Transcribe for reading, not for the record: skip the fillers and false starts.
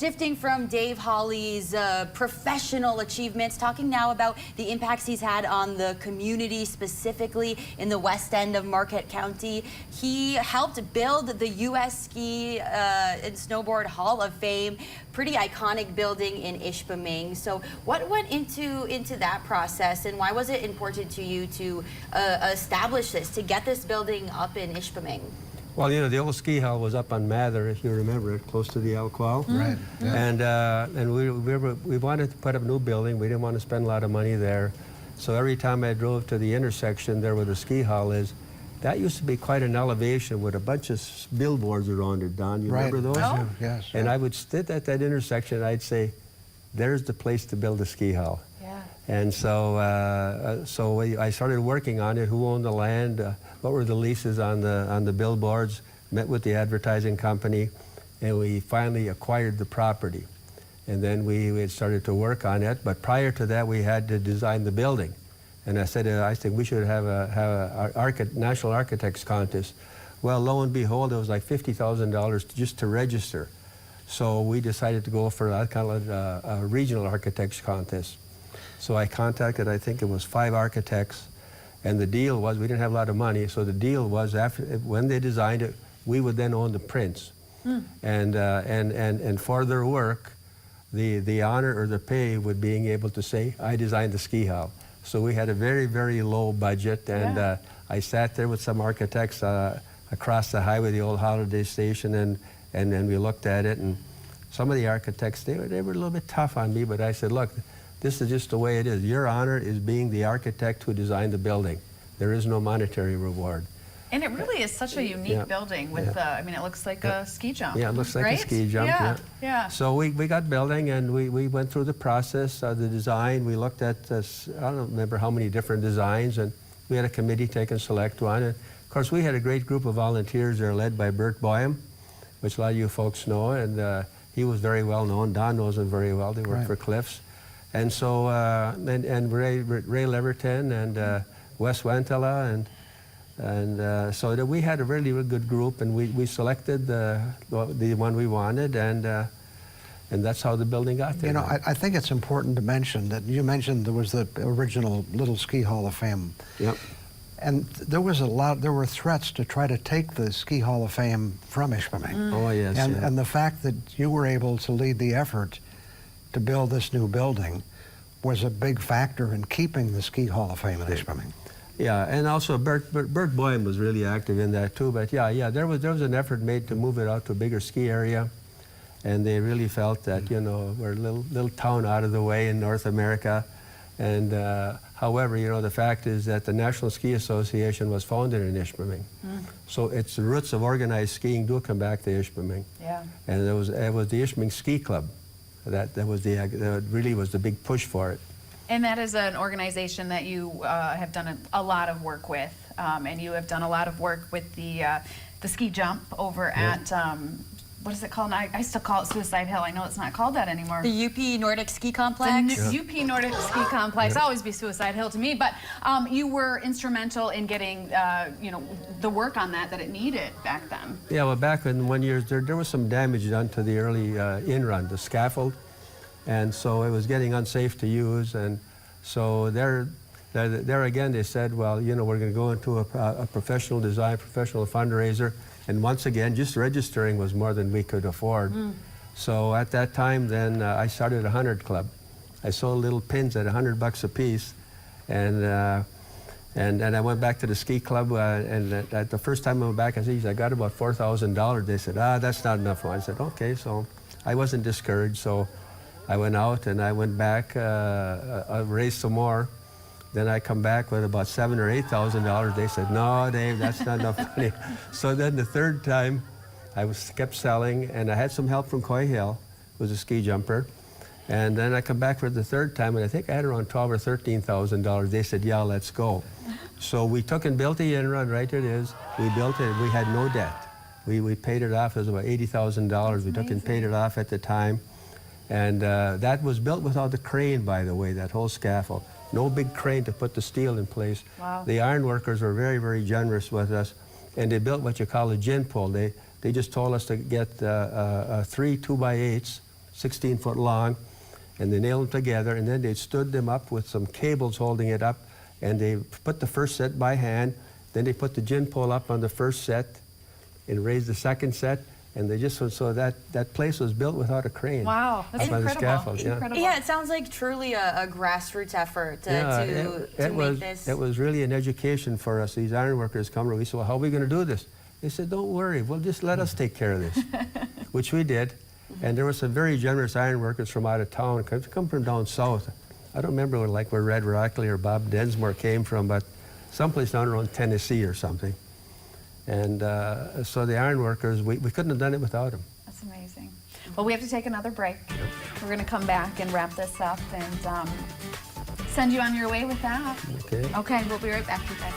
shifting from Dave Holli's professional achievements, talking now about the impacts he's had on the community, specifically in the west end of Marquette County. He helped build the U.S. Ski and Snowboard Hall of Fame, pretty iconic building in Ishpeming. So what went into that process, and why was it important to you to establish this, to get this building up in Ishpeming? Well, you know, the old ski hall was up on Mather, if you remember it, close to the Alqual. Right. Yeah. And we wanted to put up a new building. We didn't want to spend a lot of money there. So every time I drove to the intersection there where the ski hall is, that used to be quite an elevation with a bunch of billboards around it, Don. You remember those? Oh. Yes. And I would sit at that intersection and I'd say, there's the place to build a ski hall. Yeah. And so, I started working on it. Who owned the land? What were the leases on the billboards? Met with the advertising company, and we finally acquired the property. And then we had started to work on it. But prior to that, we had to design the building. And I think we should have a national architects contest. Well, lo and behold, it was like $50,000 just to register. So we decided to go for kind of a regional architects contest. So I contacted, I think it was 5 architects, and the deal was, we didn't have a lot of money, so the deal was when they designed it, we would then own the prints. And for their work, the honor or the pay would being able to say, I designed the ski hall. So we had a very, very low budget, and I sat there with some architects across the highway, the old Holiday Station, and then we looked at it, and some of the architects, they were a little bit tough on me, but I said, look, this is just the way it is. Your honor is being the architect who designed the building. There is no monetary reward. And it really is such a unique building with, I mean, it looks like a ski jump. Yeah, it looks like a ski jump, yeah. So we got building, and we went through the process, the design. We looked at, I don't remember how many different designs, and we had a committee take and select one. And of course, we had a great group of volunteers there led by Bert Boyum, which a lot of you folks know, and he was very well known. Don knows him very well. They worked for Cliffs. And so, and Ray Leverton and Wes Wantala, and so that we had a really good group, and we selected the one we wanted, and that's how the building got there. You know, I think it's important to mention that you mentioned there was the original Little Ski Hall of Fame. Yep. And there were threats to try to take the Ski Hall of Fame from Ishpeming. Oh, yes. And the fact that you were able to lead the effort to build this new building was a big factor in keeping the Ski Hall of Fame in Ishpeming. Yeah, and also Bert Boyum was really active in that too. But yeah, there was an effort made to move it out to a bigger ski area, and they really felt that, you know, we're a little town out of the way in North America. And however, you know, the fact is that the National Ski Association was founded in Ishpeming. So it's the roots of organized skiing do come back to Ishpeming. Yeah. And it was the Ishpeming Ski Club that really was the big push for it. And that is an organization that you have done a lot of work with, and you have done a lot of work with the ski jump over at what is it called? I still call it Suicide Hill. I know it's not called that anymore. The UP Nordic Ski Complex? The UP Nordic Ski Complex. Always be Suicide Hill to me. But you were instrumental in getting, you know, the work on that it needed back then. Yeah, well, back in 1 year, there was some damage done to the early in-run, the scaffold. And so it was getting unsafe to use. And so there again, they said, well, you know, we're going to go into a professional design, professional fundraiser. And once again, just registering was more than we could afford. So at that time, then I started a 100 Club. I sold little pins at $100 a piece, and I went back to the ski club. And at the first time I went back, I said, I got about $4,000. They said, that's not enough. I said, okay. So I wasn't discouraged. So I went out and I went back, I raised some more. Then I come back with about $7,000 or $8,000. They said, no, Dave, that's not enough money. So then the third time, I kept selling, and I had some help from Coy Hill, who was a ski jumper. And then I come back for the third time, and I think I had around $12,000 or $13,000. They said, yeah, let's go. So we took and built the in-run, right it is. We built it, we had no debt. We paid it off, it was about $80,000. We took and paid it off at the time. And that was built without the crane, by the way, that whole scaffold. No big crane to put the steel in place. Wow. The iron workers were very, very generous with us, and they built what you call a gin pole. They just told us to get 3 2x8s 16 foot long, and they nailed them together, and then they stood them up with some cables holding it up, and they put the first set by hand, then they put the gin pole up on the first set and raised the second set, and they just, so that place was built without a crane. Wow, that's up by the incredible. scaffold, yeah. Incredible. Yeah, it sounds like truly a grassroots effort to it make this. It was really an education for us. These ironworkers come to, we said, well, how are we going to do this? They said, don't worry, well, just let us take care of this, which we did. And there were some very generous ironworkers from out of town, come from down south. I don't remember where Red Rockley or Bob Densmore came from, but someplace down around Tennessee or something. And so the ironworkers, we couldn't have done it without them. That's amazing. Well, we have to take another break. We're going to come back and wrap this up and send you on your way with that. Okay. Okay, we'll be right back, you guys.